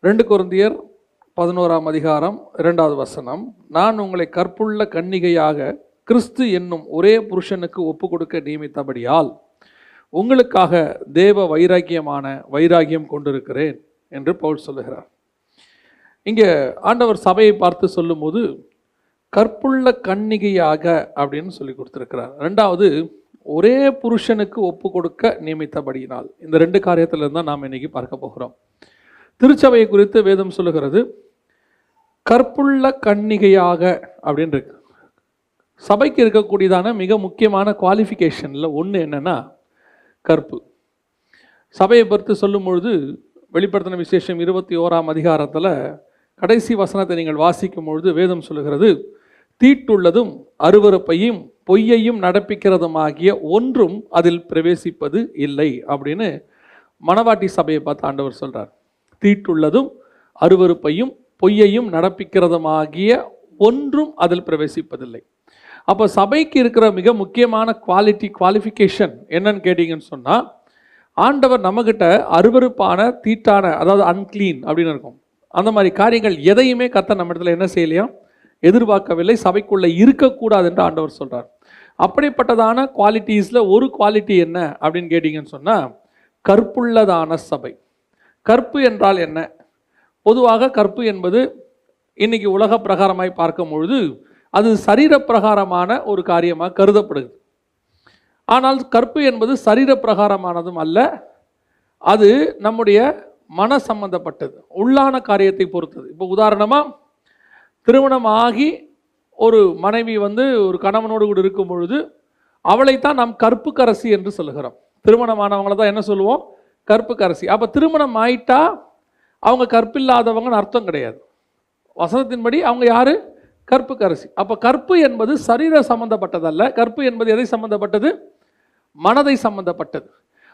2 கொரிந்தியர் 11ஆம் அதிகாரம் 2வது வசனம், நான் உங்களை கற்புள்ள கன்னிகையாக கிறிஸ்து என்னும் ஒரே புருஷனுக்கு ஒப்பு கொடுக்க நியமித்தபடியால் உங்களுக்காக தேவ வைராகியம் கொண்டிருக்கிறேன் என்று பவுல் சொல்லுகிறார். இங்கே ஆண்டவர் சபையை பார்த்து சொல்லும்போது கற்புள்ள கன்னிகையாக அப்படின்னு சொல்லி கொடுத்திருக்கிறார். 2வது ஒரே புருஷனுக்கு ஒப்பு கொடுக்க நியமித்தபடியினால். இந்த 2 காரியத்திலிருந்து தான் நாம் இன்னைக்கு பார்க்க போகிறோம். திருச்சபையை குறித்து வேதம் சொல்லுகிறது கற்புள்ள கன்னிகையாக அப்படின்னு இருக்கு. சபைக்கு இருக்கக்கூடியதான மிக முக்கியமான குவாலிஃபிகேஷனில் ஒன்று என்னன்னா கற்பு. சபையை பற்றி சொல்லும் பொழுது வெளிப்படுத்தின விசேஷம் 21ஆம் அதிகாரத்தில் கடைசி வசனத்தை நீங்கள் வாசிக்கும் பொழுது வேதம் சொல்லுகிறது தீட்டுள்ளதும் அருவருப்பையும் பொய்யையும் நடப்பிக்கிறதுமாகிய ஒன்றும் அதில் பிரவேசிப்பது இல்லை அப்படின்னு மணவாட்டி சபையை பார்த்து ஆண்டவர் சொல்றார். தீட்டுள்ளதும் அருவருப்பையும் பொய்யையும் நடப்பிக்கிறதுமாகிய ஒன்றும் அதில் பிரவேசிப்பதில்லை. அப்போ சபைக்கு இருக்கிற மிக முக்கியமான குவாலிஃபிகேஷன் என்னன்னு கேட்டீங்கன்னு சொன்னால், ஆண்டவர் நம்மகிட்ட அருவருப்பான தீட்டான, அதாவது அன்கிளீன் அப்படின்னு இருக்கும், அந்த மாதிரி காரியங்கள் எதையுமே கர்த்தர் நம்ம இடத்துல என்ன செய்யலையா எதிர்பார்க்கவில்லை, சபைக்குள்ளே இருக்கக்கூடாது என்று ஆண்டவர் சொல்கிறார். அப்படிப்பட்டதான குவாலிட்டிஸில் ஒரு குவாலிட்டி என்ன அப்படின்னு கேட்டிங்கன்னு சொன்னால் கற்புள்ளதான சபை. கற்பு என்றால் என்ன? பொதுவாக கற்பு என்பது இன்னைக்கு உலக பிரகாரமாய் பார்க்கும் பொழுது அது சரீர பிரகாரமான ஒரு காரியமாக கருதப்படுது. ஆனால் கற்பு என்பது சரீர பிரகாரமானதும் அல்ல, அது நம்முடைய மன சம்பந்தப்பட்டது, உள்ளான காரியத்தை பொறுத்தது. இப்போ உதாரணமாக திருமணம் ஆகி ஒரு மனைவி ஒரு கணவனோடு கூட இருக்கும் பொழுது அவளைத்தான் நாம் கற்புக்கரசி என்று சொல்லுகிறோம். திருமணமானவங்களை தான் என்ன சொல்லுவோம்? கற்புக்கரசி. அப்போ திருமணம் ஆயிட்டா அவங்க கற்பில்லாதவங்கன்னு அர்த்தம் கிடையாது. வசனத்தின்படி அவங்க யாரு? கற்புக்கரசி. அப்போ கற்பு என்பது சரீர சம்பந்தப்பட்டதல்ல. கற்பு என்பது எதை சம்பந்தப்பட்டது? மனதை சம்பந்தப்பட்டது.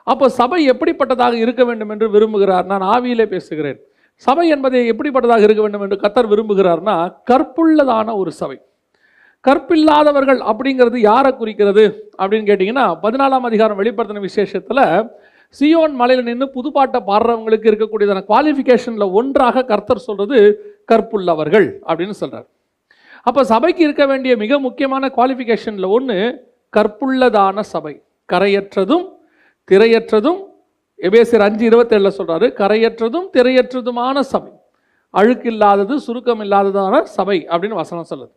அப்போ சபை எப்படிப்பட்டதாக இருக்க வேண்டும் என்று விரும்புகிறார்? நான் ஆவியிலே பேசுகிறேன். சபை என்பதை எப்படிப்பட்டதாக இருக்க வேண்டும் என்று கர்த்தர் விரும்புகிறார்னா கற்புள்ளதான ஒரு சபை. கற்பில்லாதவர்கள் அப்படிங்கிறது யாரை குறிக்கிறது அப்படின்னு கேட்டிங்கன்னா 14ஆம் அதிகாரம் வெளிப்படுத்தின விசேஷத்தில் சியோன் மலையில் நின்று புதுப்பாட்டை பாடுறவங்களுக்கு இருக்கக்கூடியதான குவாலிஃபிகேஷனில் ஒன்றாக கர்த்தர் சொல்கிறது கற்புள்ளவர்கள் அப்படின்னு சொல்கிறார். அப்போ சபைக்கு இருக்க வேண்டிய மிக முக்கியமான குவாலிஃபிகேஷனில் ஒன்று கற்புள்ளதான சபை. கரையற்றதும் திரையற்றதும், எபேசியர் 5:27 சொல்கிறாரு, கரையற்றதும் திரையற்றதுமான சபை, அழுக்கில்லாதது சுருக்கம் இல்லாததான சபை அப்படின்னு வசனம் சொல்லுது.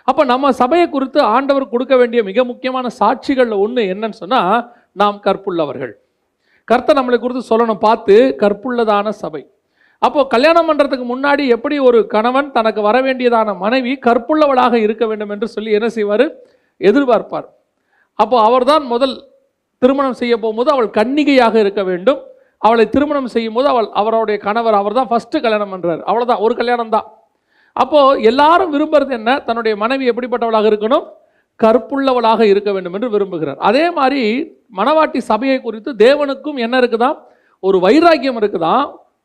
அப்போ நம்ம சபையை குறித்து ஆண்டவர் கொடுக்க வேண்டிய மிக முக்கியமான சாட்சிகளில் ஒன்று என்னன்னு சொன்னால் நாம் கற்புள்ளவர்கள். கர்த்தர் நம்மளை குறித்து சொல்லணும், பார்த்து கற்புள்ளதான சபை. அப்போது கல்யாணம் பண்ணுறதுக்கு முன்னாடி எப்படி ஒரு கணவன் தனக்கு வர வேண்டியதான மனைவி கற்புள்ளவளாக இருக்க வேண்டும் என்று சொல்லி என்ன செய்வார்? எதிர்பார்ப்பார். அப்போ அவர்தான் முதல் திருமணம் செய்ய போகும்போது அவள் கன்னிகையாக இருக்க வேண்டும். அவளை திருமணம் செய்யும் போது அவருடைய கணவர் அவர் தான் ஃபஸ்ட்டு கல்யாணம் பண்ணுறார். அவ்வளோதான், ஒரு கல்யாணம் தான். அப்போது எல்லாரும் விரும்புறது என்ன? தன்னுடைய மனைவி எப்படிப்பட்டவளாக இருக்கணும்? கற்புள்ளவளாக இருக்க வேண்டும் என்று விரும்புகிறார். அதே மாதிரி மணவாட்டி சபையை குறித்து தேவனுக்கும் என்ன இருக்குதான்? ஒரு வைராக்கியம் இருக்குதான்.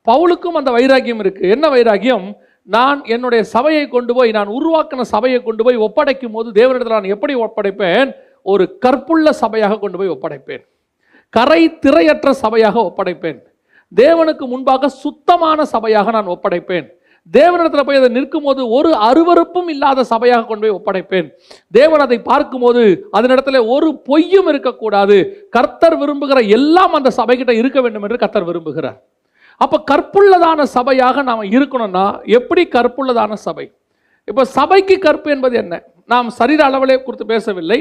பவுலுக்கும் அந்த வைராக்கியம் இருக்கு. என்ன வைராக்கியம்? நான் என்னுடைய சபையை கொண்டு போய், நான் உருவாக்கின சபையை கொண்டு போய் ஒப்படைக்கும் போது தேவனிடத்தில் நான் எப்படி ஒப்படைப்பேன்? ஒரு கற்புள்ள சபையாக கொண்டு போய் ஒப்படைப்பேன். கரை திரையற்ற சபையாக ஒப்படைப்பேன். தேவனுக்கு முன்பாக சுத்தமான சபையாக நான் ஒப்படைப்பேன். தேவனிடத்தில் போய் அதை நிற்கும் போது ஒரு அருவருப்பும் இல்லாத சபையாக கொண்டு போய் ஒப்படைப்பேன். தேவன் அதை பார்க்கும்போது அதனிடத்துல ஒரு பொய்யும் இருக்கக்கூடாது. கர்த்தர் விரும்புகிற எல்லாம் அந்த சபைகிட்ட இருக்க வேண்டும் என்று கர்த்தர் விரும்புகிறார். அப்போ கற்புள்ளதான சபையாக நாம் இருக்கணும்னா எப்படி கற்புள்ளதான சபை? இப்போ சபைக்கு கற்பு என்பது என்ன? நாம் சரீர அளவிலே குறித்து பேசவில்லை,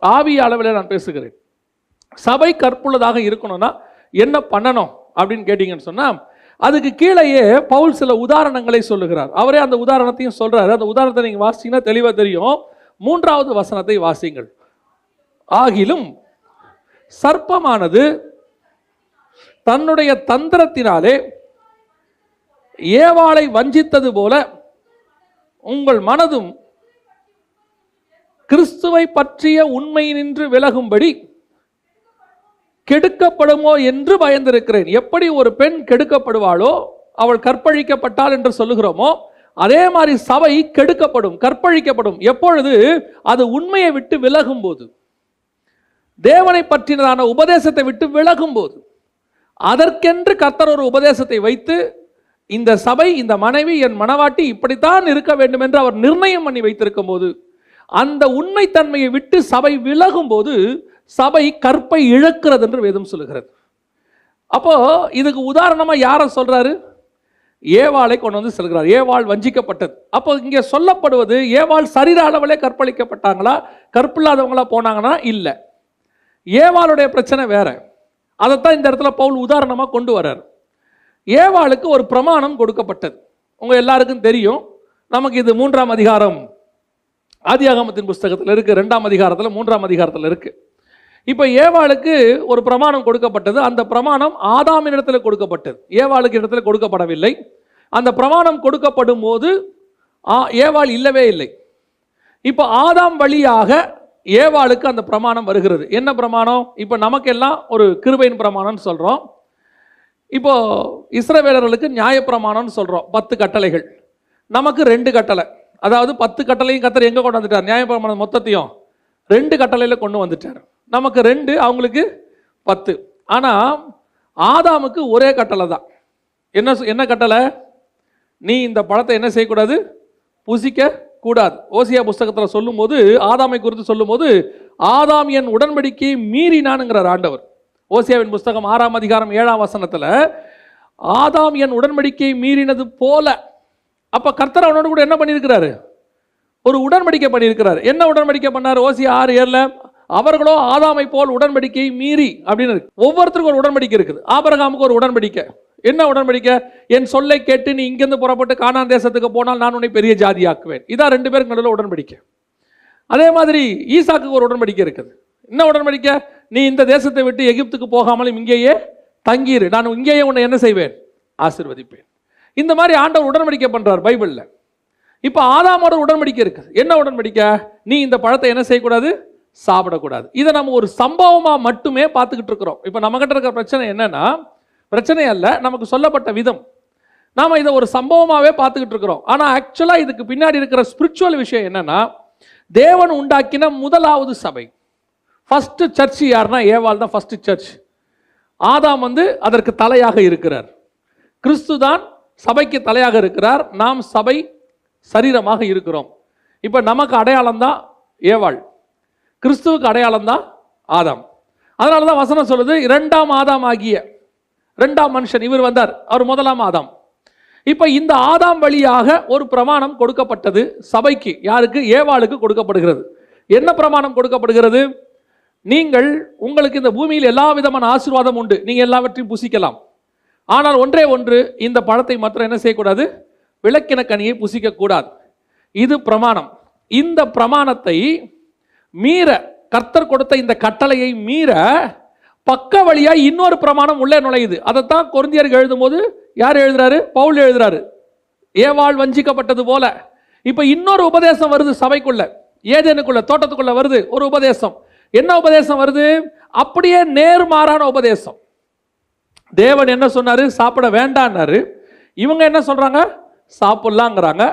ஆவிய அளவிலே நான் பேசுகிறேன். சபை கற்புள்ளதாக இருக்கணும்னா என்ன பண்ணணும் அப்படின்னு கேட்டீங்கன்னு சொன்னால் அதுக்கு கீழேயே பவுல் சில உதாரணங்களை சொல்லுகிறார். அவரே அந்த உதாரணத்தையும் சொல்றாரு. அந்த உதாரணத்தை நீங்கள் வாசிங்கன்னா தெளிவாக தெரியும். 3வது வசனத்தை வாசிங்கள். ஆகிலும் சர்ப்பமானது தன்னுடைய தந்திரத்தினாலே ஏவாளை வஞ்சித்தது போல உங்கள் மனதும் கிறிஸ்துவை பற்றிய உண்மை நின்று விலகும்படி கெடுக்கப்படுமோ என்று பயந்திருக்கிறேன். எப்படி ஒரு பெண் கெடுக்கப்படுவாளோ, அவள் கற்பழிக்கப்பட்டாள் என்று சொல்லுகிறோமோ, அதே மாதிரி சபை கெடுக்கப்படும், கற்பழிக்கப்படும். எப்பொழுது? அது உண்மையை விட்டு விலகும் போது, தேவனை பற்றினதான உபதேசத்தை விட்டு விலகும் போது. அதற்கென்று கர்த்தர் ஒரு உபதேசத்தை வைத்து இந்த சபை, இந்த மனைவி, என் மனவாட்டி இப்படித்தான் இருக்க வேண்டும் என்று அவர் நிர்ணயம் பண்ணி வைத்திருக்கும் போது, அந்த உண்மைத்தன்மையை விட்டு சபை விலகும் போது சபை கற்பை இழக்கிறது என்று வேதம் சொல்லுகிறது. அப்போ இதுக்கு உதாரணமா யாரை சொல்றாரு? ஏவாளை கொண்டு வந்து சொல்கிறார். ஏவாள் வஞ்சிக்கப்பட்டது. அப்போ இங்கே சொல்லப்படுவது, ஏவாள் சரீர அளவிலே கற்பழிக்கப்பட்டாங்களா, கற்பில்லாதவங்களா போனாங்கன்னா இல்லை. ஏவாளுடைய பிரச்சனை வேற. அதைத்தான் இந்த இடத்துல பவுல் உதாரணமாக கொண்டு வர்றார். ஏவாளுக்கு ஒரு பிரமாணம் கொடுக்கப்பட்டது. உங்க எல்லாருக்கும் தெரியும். நமக்கு இது 3ஆம் அதிகாரம் ஆதியாகமத்தின் புஸ்தகத்தில் இருக்கு, 2ஆம் அதிகாரத்தில் 3ஆம் அதிகாரத்தில் இருக்கு. இப்போ ஏவாளுக்கு ஒரு பிரமாணம் கொடுக்கப்பட்டது. அந்த பிரமாணம் ஆதாமின் இடத்துல கொடுக்கப்பட்டது, ஏவாளுக்கு இடத்துல கொடுக்கப்படவில்லை. அந்த பிரமாணம் கொடுக்கப்படும் போது ஏவாள் இல்லவே இல்லை. இப்போ ஆதாம் வழியாக ஏவாளுக்கு அந்த பிரமாணம் வருகிறது. என்ன பிரமாணம்? இப்போ நமக்கெல்லாம் ஒரு கிருபையின் பிரமாணம்னு சொல்கிறோம். இப்போ இஸ்ரவேலர்களுக்கு நியாயப்பிரமாணம்னு சொல்கிறோம், 10 கட்டளைகள். நமக்கு 2 கட்டளை. அதாவது 10 கட்டளையும் கர்த்தர் எங்கே கொண்டு வந்துட்டார்? நியாயப்பிரமாணம் மொத்தத்தையும் 2 கட்டளையில் கொண்டு வந்துட்டார். நமக்கு 2, அவங்களுக்கு 10. ஆனால் ஆதாமுக்கு ஒரே கட்டளை தான். என்ன கட்டளை? நீ இந்த பழத்தை என்ன செய்யக்கூடாது? புசிக்க கூடாது. ஓசியா புஸ்தகத்தில் சொல்லும் போது, ஆதாமை குறித்து சொல்லும் போது, ஆதாம் என் உடன்படிக்கையை மீறினான்ங்கிறார் ஆண்டவர். ஓசியாவின் புஸ்தகம் 6ஆம் அதிகாரம் 7ஆம் வசனத்தில், ஆதாம் என் உடன்படிக்கையை மீறினது போல. அப்ப கர்த்தர் அவனோடு கூட என்ன பண்ணியிருக்கிறாரு? ஒரு உடன்படிக்கை பண்ணியிருக்கிறார். என்ன உடன்படிக்கை பண்ணார்? ஓசியா 6:7, அவர்களோ ஆதாமை போல் உடன்படிக்கையை மீறி அப்படின்னு இருக்கு. ஒவ்வொருத்தருக்கும் ஒரு உடன்படிக்கை இருக்குது. ஆபிரகாமுக்கு ஒரு உடன்படிக்கை. என்ன உடன்படிக்கை? என் சொல்லை கேட்டு நீ இங்கிருந்து புறப்பட்டு கானான் தேசத்துக்கு போனால் நான் உன்னை பெரிய ஜாதியாக்குவேன். இதான் 2 பேருக்கு நடுவில் உடன்படிக்கை. அதே மாதிரி ஈசாக்கு ஒரு உடன்படிக்கை இருக்குது. என்ன உடன்படிக்கை? நீ இந்த தேசத்தை விட்டு எகிப்துக்கு போகாமலும் இங்கேயே தங்கியிரு, நான் இங்கேயே உன்னை என்ன செய்வேன்? ஆசீர்வதிப்பேன். இந்த மாதிரி ஆண்டவர் உடன்படிக்கை பண்றார் பைபிள்ல. இப்ப ஆதாமோட உடன்படிக்கை இருக்குது. என்ன உடன்படிக்கை? நீ இந்த பழத்தை என்ன செய்யக்கூடாது? சாப்பிடக்கூடாது. இதை நம்ம ஒரு சம்பவமா மட்டுமே பார்த்துக்கிட்டு இருக்கிறோம். இப்ப நம்ம கிட்ட இருக்கிற பிரச்சனை என்னன்னா, பிரச்சனை அல்ல, நமக்கு சொல்லப்பட்ட விதம். நாம இதை ஒரு சம்பவமாவே பார்த்துக்கிட்டு இருக்கிறோம். ஆனா ஆக்சுவலா இதுக்கு பின்னாடி இருக்கிற ஸ்பிரிச்சுவல் விஷயம் என்னன்னா, தேவன் உண்டாக்கின முதலாவது சபை, ஃபர்ஸ்ட் சர்ச் யாருன்னா ஏவாள் தான் ஃபர்ஸ்ட் சர்ச். ஆதாம் அதற்கு தலையாக இருக்கிறார். கிறிஸ்து தான் சபைக்கு தலையாக இருக்கிறார். நாம் சபை சரீரமாக இருக்கிறோம். இப்ப நமக்கு அடையாளம் தான் ஏவாள், கிறிஸ்துவுக்கு அடையாளம் தான் ஆதாம். அதனாலதான் வசனம் சொல்லுது, 2ஆம் ஆதாம் ஆகிய 2ஆம் மனுஷன் இவர் வந்தார், அவர் முதலாம் ஆதாம். இப்ப இந்த ஆதாம் வழியாக ஒரு பிரமாணம் கொடுக்கப்பட்டது சபைக்கு. யாருக்கு? ஏவாளுக்கு கொடுக்கப்படுகிறது. என்ன பிரமாணம் கொடுக்கப்படுகிறது? நீங்கள், உங்களுக்கு இந்த பூமியில் எல்லா விதமான ஆசீர்வாதம் உண்டு, நீங்க எல்லாவற்றையும் புசிக்கலாம். ஆனால் ஒன்றே ஒன்று, இந்த பழத்தை மாத்திரம் என்ன செய்யக்கூடாது? விளக்கின கனியை புசிக்க கூடாது. இது பிரமாணம். இந்த பிரமாணத்தை மீற, கர்த்தர் கொடுத்த இந்த கட்டளையை மீற பக்க வழியா இன்னொரு பிரமாணம் உள்ளே நுழையுது. அதைத்தான் கொரிந்தியர்கள் எழுதும் போது யார் எழுதுறாரு? பவுல் எழுதுறாரு. ஏவாள் வஞ்சிக்கப்பட்டது போல இப்ப இன்னொரு உபதேசம் வருது சபைக்குள்ள, ஏதேனுக்குள்ள, தோட்டத்துக்குள்ள வருது ஒரு உபதேசம். என்ன உபதேசம் வருது? அப்படியே நேர்மாறான உபதேசம். தேவன் என்ன சொன்னாரு? சாப்பிட வேண்டான்னாரு. இவங்க என்ன சொல்றாங்க? சாப்பிடலாங்கிறாங்க.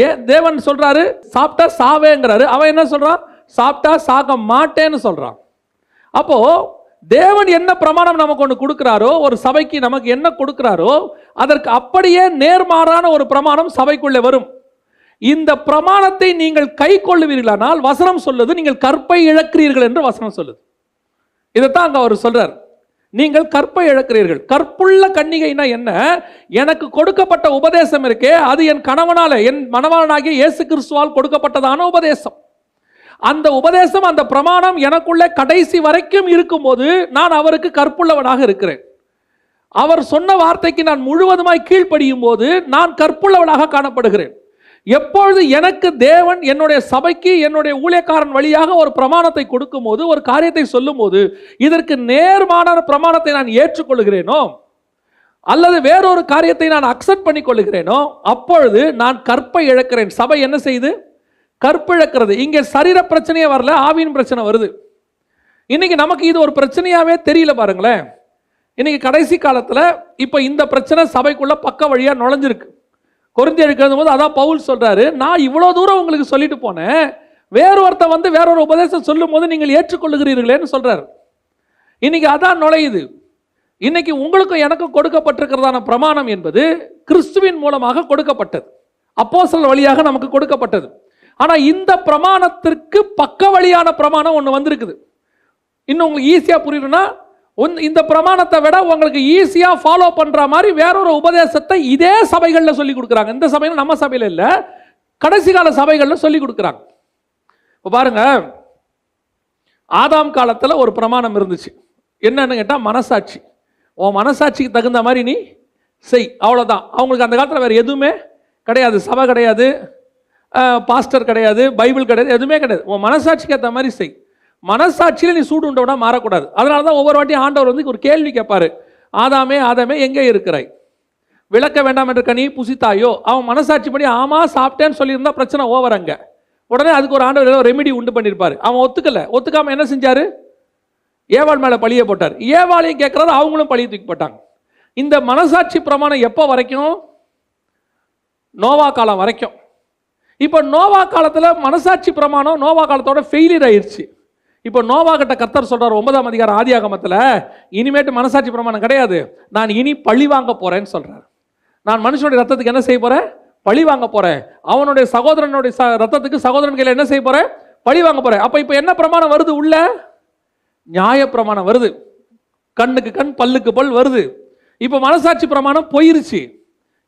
ஏன் தேவன் சொல்றாரு சாப்பிட்டா சாவேங்கிறாரு, அவன் என்ன சொல்றான்? சாப்பிட்டா சாக மாட்டேன்னு சொல்றான். அப்போ தேவன் என்ன பிரமாணம் நமக்கு ஒன்று கொடுக்கிறாரோ, ஒரு சபைக்கு நமக்கு என்ன கொடுக்கிறாரோ, அதற்கு அப்படியே நேர்மாறான ஒரு பிரமாணம் சபைக்குள்ளே வரும். இந்த பிரமாணத்தை நீங்கள் கை கொள்ளுவீர்களானால் வசனம் சொல்லுது, நீங்கள் கற்பை இழக்கிறீர்கள் என்று வசனம் சொல்லுது. இதைத்தான் அங்க அவர் சொல்றார், நீங்கள் கற்பை இழக்கிறீர்கள். கற்புள்ள கன்னிகைனா என்ன? எனக்கு கொடுக்கப்பட்ட உபதேசம் இருக்கே, அது என் கணவனால, என் மணவாளனாகிய இயேசு கிறிஸ்துவால் கொடுக்கப்பட்டதான உபதேசம். அந்த உபதேசம், அந்த பிரமாணம் எனக்குள்ள கடைசி வரைக்கும் இருக்கும்போது நான் அவருக்கு கற்புள்ளவனாக இருக்கிறேன். அவர் சொன்ன வார்த்தைக்கு நான் முழுவதுமாய் கீழ்ப்படியும் போது நான் கற்புள்ளவனாக காணப்படுகிறேன். எப்பொழுது எனக்கு தேவன் என்னுடைய சபைக்கு, என்னுடைய ஊழியக்காரன் வழியாக ஒரு பிரமாணத்தை கொடுக்கும் போது, ஒரு காரியத்தை சொல்லும் போது, இதற்கு நேர்மாறான பிரமாணத்தை நான் ஏற்றுக்கொள்கிறேனோ, அல்லது வேறொரு காரியத்தை நான் அக்செப்ட் பண்ணி கொள்கிறேனோ, அப்பொழுது நான் கற்பை இழக்கிறேன். சபை என்ன செய்யுது? கற்பிழக்கிறது. இங்கே சரீர பிரச்சனையே வரல, ஆவியின் பிரச்சனை வருது. இன்னைக்கு நமக்கு இது ஒரு பிரச்சனையாவே தெரியல பாருங்களேன். இன்னைக்கு கடைசி காலத்துல இப்ப இந்த பிரச்சனை சபைக்குள்ள பக்க வழியா நுழைஞ்சிருக்கு. கொரிந்தியருக்கு எழுதும்போது அதான் பவுல் சொல்றாரு, நான் இவ்வளவு தூரம் உங்களுக்கு சொல்லிட்டு போனேன், வேறொருத்த வேறொரு உபதேசம் சொல்லும் போது நீங்கள் ஏற்றுக்கொள்ளுகிறீர்களேன்னு சொல்றாரு. இன்னைக்கு அதான் நுழையுது. இன்னைக்கு உங்களுக்கும் எனக்கும் கொடுக்கப்பட்டிருக்கிறதான பிரமாணம் என்பது கிறிஸ்துவின் மூலமாக கொடுக்கப்பட்டது, அப்போஸ்தலர் வழியாக நமக்கு கொடுக்கப்பட்டது. ஆனா இந்த பிரமாணத்திற்கு பக்க வழியான பிரமாணம் ஒன்று வந்திருக்குது. இன்னும் உங்களுக்கு ஈஸியா புரியணும்னா, இந்த பிரமாணத்தை விட உங்களுக்கு ஈஸியா ஃபாலோ பண்ற மாதிரி வேறொரு உபதேசத்தை இதே சபைகளில் சொல்லி கொடுக்குறாங்க. இந்த சபையில், நம்ம சபையில் இல்லை, கடைசி கால சபைகளில் சொல்லி கொடுக்குறாங்க. இப்போ பாருங்க, ஆதாம் காலத்தில் ஒரு பிரமாணம் இருந்துச்சு. என்னன்னு கேட்டால் மனசாட்சி. உன் மனசாட்சிக்கு தகுந்த மாதிரி நீ செய், அவ்வளோதான். அவங்களுக்கு அந்த காலத்தில் வேறு எதுவுமே கிடையாது. சபை கிடையாது, பாஸ்டர் கிடையாது, பைபிள் கிடையாது, எதுவுமே கிடையாது. உன் மனசாட்சிக்கு ஏற்ற மாதிரி செய். மனசாட்சியில் நீ சூடு உண்டவனா மாறக்கூடாது. அதனால தான் ஒவ்வொரு வாட்டியும் ஆண்டவர் வந்து ஒரு கேள்வி கேட்பாரு, ஆதாமே ஆதாமே எங்கே இருக்கிறாய், விளக்க வேண்டாம் என்ற கனி புசித்தாயோ. அவன் மனசாட்சி படி ஆமா சாப்பிட்டேன்னு சொல்லியிருந்தா பிரச்சனை ஓவர். அங்கே உடனே அதுக்கு ஒரு ஆண்டவர் ஏதோ ரெமிடி உண்டு பண்ணியிருப்பாரு. அவன் ஒத்துக்காம என்ன செஞ்சாரு, ஏவாள் மேலே பழிய போட்டார். ஏவாளையும் கேட்கறது, அவங்களும் பழிய தூக்கி போட்டாங்க. இந்த மனசாட்சி பிரமாணம் எப்போ வரைக்கும்? நோவா காலம் வரைக்கும். இப்போ நோவா காலத்தில் மனசாட்சி பிரமாணம் நோவா காலத்தோட ஃபெயிலியர் ஆயிடுச்சு. இப்போ நோவா கிட்ட கர்த்தர் சொல்றார் 9ஆம் அதிகாரம் ஆதியாகமத்தில், இனிமேட்டு மனசாட்சி பிரமாணம் கிடையாது, நான் இனி பழி வாங்க போறேன்னு சொல்றார். நான் மனுஷனுடைய ரத்தத்துக்கு என்ன செய்ய போறேன், பழி வாங்க போறேன். அவனுடைய சகோதரனுடைய ரத்தத்துக்கு சகோதரன் கையில் என்ன செய்ய போறேன், பழி வாங்க போறேன். அப்ப இப்போ என்ன பிரமாணம் வருது உள்ள? நியாய பிரமாணம் வருது. கண்ணுக்கு கண் பல்லுக்கு பல் வருது. இப்போ மனசாட்சி பிரமாணம் போயிருச்சு.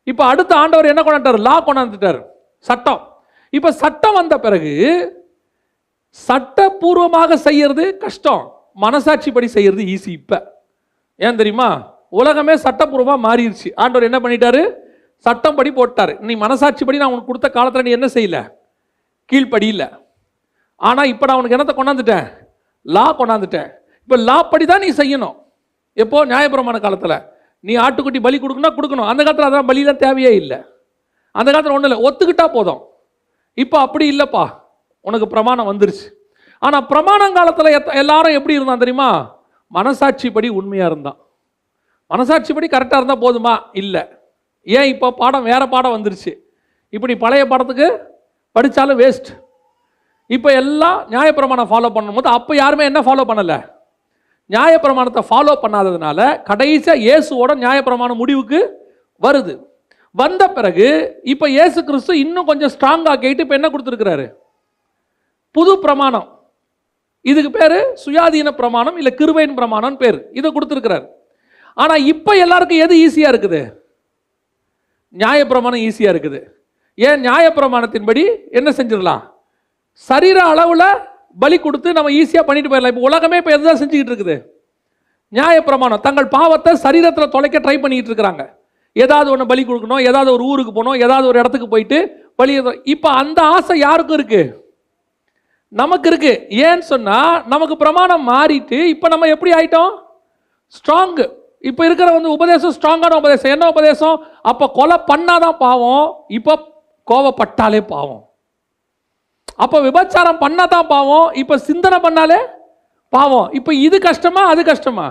இப்போ அடுத்த ஆண்டவர் என்ன கொண்டாட்டார், லா கொண்டாந்துட்டார், சட்டம். இப்போ சட்டம் வந்த பிறகு சட்டபூர்வமாக செய்யறது கஷ்டம், மனசாட்சி படி செய்யறது ஈஸி. இப்ப ஏன் தெரியுமா, உலகமே சட்டபூர்வமாக மாறிடுச்சு. ஆண்டவர் என்ன பண்ணிட்டாரு, சட்டம் படி போட்டாரு. நீ மனசாட்சி படி நான் உனக்கு கொடுத்த காலத்தில் நீ என்ன செய்யல, கீழ்ப்படி இல்லை. ஆனா இப்போ நான் உனக்கு என்னத்தை கொண்டாந்துட்டேன், லா கொண்டாந்துட்டேன். இப்போ லா படி தான் நீ செய்யணும். எப்போ, நியாயப்பிரமாண காலத்தில் நீ ஆட்டுக்குட்டி பலி கொடுக்கணும். அந்த காலத்தில் அதான் பலியெல்லாம் தேவையே இல்லை. அந்த காலத்தில் ஒன்றும் இல்லை, ஒத்துக்கிட்டா போதும். இப்போ அப்படி இல்லைப்பா, உனக்கு பிரமாணம் வந்துருச்சு. ஆனால் பிரமாணம் காலத்தில் எல்லாரும் எப்படி இருந்தான் தெரியுமா, மனசாட்சி படி உண்மையாக இருந்தான். மனசாட்சி படி கரெக்டாக இருந்தால் போதுமா, இல்லை. ஏன், இப்போ பாடம் வேற பாடம் வந்துருச்சு. இப்படி பழைய பாடத்துக்கு படித்தாலும் வேஸ்ட். இப்போ எல்லாம் நியாயப்பிரமாணம் ஃபாலோ பண்ணும்போது அப்போ யாருமே என்ன ஃபாலோ பண்ணலை, நியாயப்பிரமாணத்தை ஃபாலோ பண்ணாததுனால கடைசியாக இயேசுவோட நியாயப்பிரமாணம் முடிவுக்கு வருது. வந்த பிறகு இப்போ இயேசு கிறிஸ்து இன்னும் கொஞ்சம் ஸ்ட்ராங்காக கேட்டு இப்போ என்ன கொடுத்துருக்கிறாரு, புது பிரமாணம். இதுக்கு பேர் சுயாதீன பிரமாணம், இல்லை கிருபையின் பிரமாணம் பேர். இதை கொடுத்துருக்கிறார். ஆனால் இப்போ எல்லாருக்கும் எது ஈஸியாக இருக்குது, நியாயப்பிரமாணம் ஈஸியாக இருக்குது. ஏன், நியாயப்பிரமாணத்தின்படி என்ன செஞ்சிடலாம், சரீர அளவில் பலி கொடுத்து நம்ம ஈஸியாக பண்ணிட்டு போயிடலாம். இப்போ உலகமே இப்போ எதுதான் செஞ்சுக்கிட்டு இருக்குது, நியாயப்பிரமாணம். தங்கள் பாவத்தை சரீரத்தில் தொலைக்க ட்ரை பண்ணிக்கிட்டு இருக்கிறாங்க. ஏதாவது ஒன்று பலி கொடுக்கணும், ஏதாவது ஒரு ஊருக்கு போகணும், ஏதாவது ஒரு இடத்துக்கு போயிட்டு பலி. இப்போ அந்த ஆசை யாருக்கும் இருக்கு, நமக்கு இருக்கு. ஏன்னு சொன்னா நமக்கு பிரமாணம் மாறிட்டு இப்போ நம்ம எப்படி ஆயிட்டோம், ஸ்ட்ராங். இப்போ இருக்கிற வந்து உபதேசம் ஸ்ட்ராங்கான உபதேசம். என்ன உபதேசம், அப்போ கொலை பண்ணாதான் பாவம், இப்போ கோவப்பட்டாலே பாவம். அப்போ விபச்சாரம் பண்ணாதான் பாவம், இப்போ சிந்தனை பண்ணாலே பாவம். இப்போ இது கஷ்டமா அது கஷ்டமா,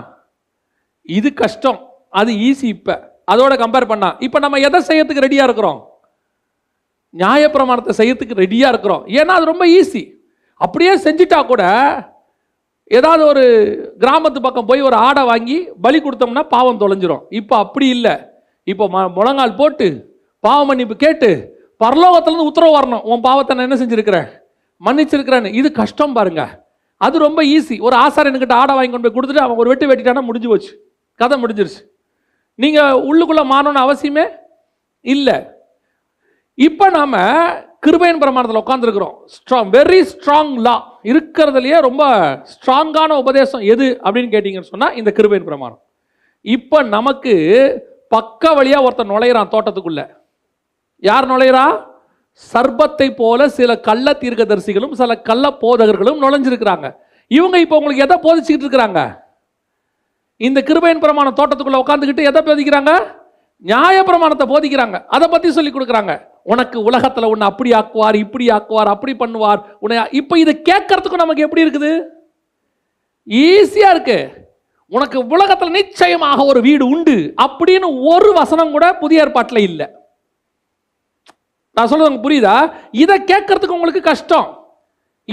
இது கஷ்டம், அது ஈஸி. இப்போ அதோட கம்பேர் பண்ணா இப்போ நம்ம எதை செய்யறதுக்கு ரெடியா இருக்கிறோம், நியாயப்பிரமாணத்தை செய்யறதுக்கு ரெடியா இருக்கிறோம். ஏன்னா அது ரொம்ப ஈஸி. அப்படியே செஞ்சிட்டா கூட ஏதாவது ஒரு கிராமத்து பக்கம் போய் ஒரு ஆடை வாங்கி பலி கொடுத்தோம்னா பாவம் தொலைஞ்சிரும். இப்போ அப்படி இல்லை. இப்போ முழங்கால் போட்டு பாவ மன்னிப்பு கேட்டு பரலோகத்திலிருந்து உத்தரவு வரணும், உன் பாவத்தை நான் என்ன செஞ்சிருக்கிறேன், மன்னிச்சிருக்கிறேன்னு. இது கஷ்டம் பாருங்க. அது ரொம்ப ஈஸி. ஒரு ஆசாரியனுக்கிட்ட ஆடை வாங்கி கொண்டு போய் கொடுத்துட்டு அவன் ஒரு வெட்டு வெட்டிட்டானா முடிஞ்சு போச்சு, கதை முடிஞ்சிருச்சு. நீங்க உள்ளுக்குள்ள மாறணும்னு அவசியமே இல்லை. இப்போ நாம கிருபையின் பிரமாணத்தில் உட்காந்துருக்கிறோம். ஸ்ட்ராங், வெரி ஸ்ட்ராங் லா. இருக்கிறதுலையே ரொம்ப ஸ்ட்ராங்கான உபதேசம் எது அப்படின்னு கேட்டீங்கன்னு சொன்னா இந்த கிருபையின் பிரமாணம். இப்போ நமக்கு பக்க வழியா ஒருத்தர் நுழையிறான் தோட்டத்துக்குள்ள. யார் நுழையிறா, சர்பத்தை போல சில கள்ள தீர்க்கதரிசிகளும் சில கள்ள போதகர்களும் நுழைஞ்சிருக்கிறாங்க. இவங்க இப்போ உங்களுக்கு எதை போதிச்சுக்கிட்டு இருக்கிறாங்க, இந்த கிருபையின் பிரமாண தோட்டத்துக்குள்ள உட்காந்துக்கிட்டு எதை போதிக்கிறாங்க, நியாயப்பிரமாணத்தை போதிக்கிறாங்க. அதை பத்தி சொல்லி கொடுக்குறாங்க. உனக்கு உலகத்துல உன்னை அப்படி ஆக்குவார், இப்படி ஆக்குவார், அப்படி பண்ணுவார் உன்னை. இப்ப இதை கேட்கறதுக்கும் நமக்கு எப்படி இருக்குது, ஈஸியா இருக்கு. உனக்கு உலகத்துல நிச்சயமாக ஒரு வீடு உண்டு அப்படின்னு ஒரு வசனம் கூட புதிய ஏற்பாட்டில் இல்லை. நான் சொல்றது புரியுதா? இதை கேட்கறதுக்கு உங்களுக்கு கஷ்டம்.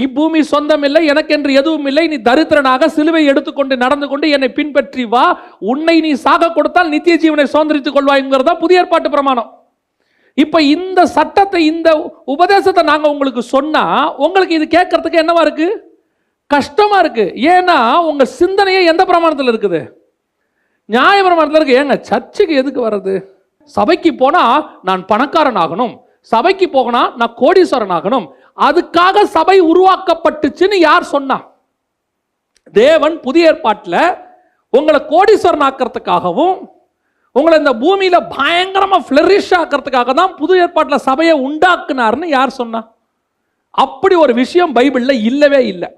இப்பூமி சொந்தம் இல்லை, எனக்கென்று எதுவும் இல்லை, நீ தரித்திரனாக சிலுவை எடுத்துக்கொண்டு நடந்து கொண்டு என்னை பின்பற்றி வா, உன்னை நீ சாக கொடுத்தால் நித்திய ஜீவனை சுதந்திரித்துக் கொள்வாய்ங்கிறதா புதிய ஏற்பாட்டு பிரமாணம். இப்ப இந்த சட்டத்தை, இந்த உபதேசத்தை நாங்க உங்களுக்கு சொன்னா உங்களுக்கு இது கேட்கறதுக்கு என்னவா இருக்கு? கஷ்டமா இருக்கு. ஏன்னா உங்க சிந்தனையே எந்த பிரமாணத்தில் இருக்குது? நியாய பிரமாணத்தில் இருக்கு. ஏங்க சர்ச்சுக்கு எதுக்கு வர்றது? சபைக்கு போனா நான் பணக்காரன் ஆகணும், சபைக்கு போகனா நான் கோடீஸ்வரன் ஆகணும், அதுக்காக சபை உருவாக்கப்பட்டுச்சுன்னு யார் சொன்னா? தேவன் புதிய ஏற்பாட்டில் உங்களை கோடீஸ்வரன் ஆக்கிறதுக்காகவும் உங்களை இந்த பூமியில பயங்கரமா ஃபிளரிஷ் ஆக்கிறதுக்காக தான் புது ஏற்பாட்டில் சபையை உண்டாக்குனார்னு யார் சொன்னா? அப்படி ஒரு விஷயம் பைபிள்ல இல்லவே இல்லை.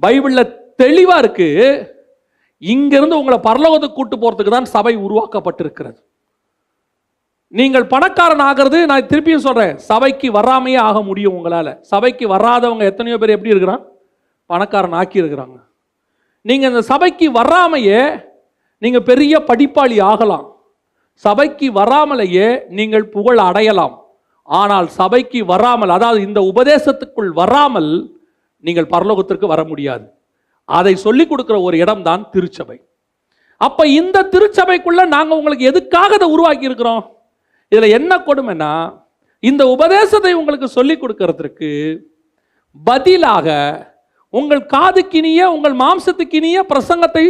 பைபிள்ல தெளிவா இருக்கு, இங்கிருந்து உங்களை பரலோகத்துக்கு கூட்டு போறதுக்கு தான் சபை உருவாக்கப்பட்டிருக்கிறது. நீங்கள் பணக்காரன் ஆகிறது, நான் திருப்பியும் சொல்றேன், சபைக்கு வராமையே ஆக முடியும் உங்களால. சபைக்கு வராதவங்க எத்தனையோ பேர் எப்படி இருக்கிறான்? பணக்காரன் ஆக்கி இருக்கிறாங்க. நீங்க இந்த சபைக்கு வராமையே நீங்க பெரிய படிப்பாளி ஆகலாம், சபைக்கு வராமலேயே நீங்கள் புகழ் அடையலாம். ஆனால் சபைக்கு வராமல், அதாவது இந்த உபதேசத்துக்குள் வராமல் நீங்கள் பரலோகத்திற்கு வர முடியாது. அதை சொல்லிக் கொடுக்கிற ஒரு இடம் தான் திருச்சபை. அப்ப இந்த திருச்சபைக்குள்ள நாங்க உங்களுக்கு எதுக்காக அதை உருவாக்கி இருக்கிறோம்? இதுல என்ன கொடுமைன்னா, இந்த உபதேசத்தை உங்களுக்கு சொல்லிக் கொடுக்கிறதுக்கு பதிலாக உங்கள் காதுக்கினிய, உங்கள் மாம்சத்துக்கினிய பிரசங்கத்தை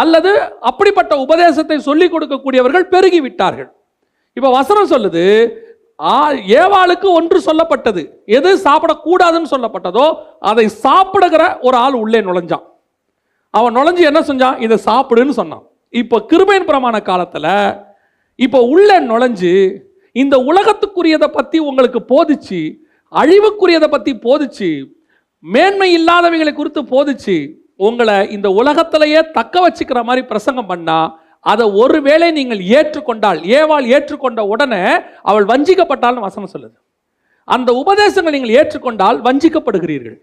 அல்லது அப்படிப்பட்ட உபதேசத்தை சொல்லிக் கொடுக்கக்கூடியவர்கள் பெருகி விட்டார்கள். இப்ப வசனம் சொல்லுது, ஏவாளுக்கு ஒன்று சொல்லப்பட்டது, எது சாப்பிடக்கூடாதுன்னு சொல்லப்பட்டதோ அதை சாப்பிடுகிற ஒரு ஆள் உள்ளே நுழைஞ்சான். அவன் நுழைஞ்சு என்ன செஞ்சான்? இதை சாப்பிடுன்னு சொன்னான். இப்போ கிருபையின் பிரமாண காலத்துல இப்போ உள்ள நுழைஞ்சு இந்த உலகத்துக்குரியதை பத்தி உங்களுக்கு போதிச்சு, அழிவுக்குரியதை பத்தி போதிச்சு, மேன்மை இல்லாதவைகளை குறித்து போதிச்சு, உங்களை இந்த உலகத்திலேயே தக்க வச்சுக்கிற மாதிரி பிரசங்கம் பண்ணா, அதை ஒருவேளை நீங்கள் ஏற்றுக்கொண்டால், ஏவாள் ஏற்றுக்கொண்ட உடனே அவள் வஞ்சிக்கப்பட்டால்னு வசனம் சொல்லுது. அந்த உபதேசங்கள் நீங்கள் ஏற்றுக்கொண்டால் வஞ்சிக்கப்படுகிறீர்கள்.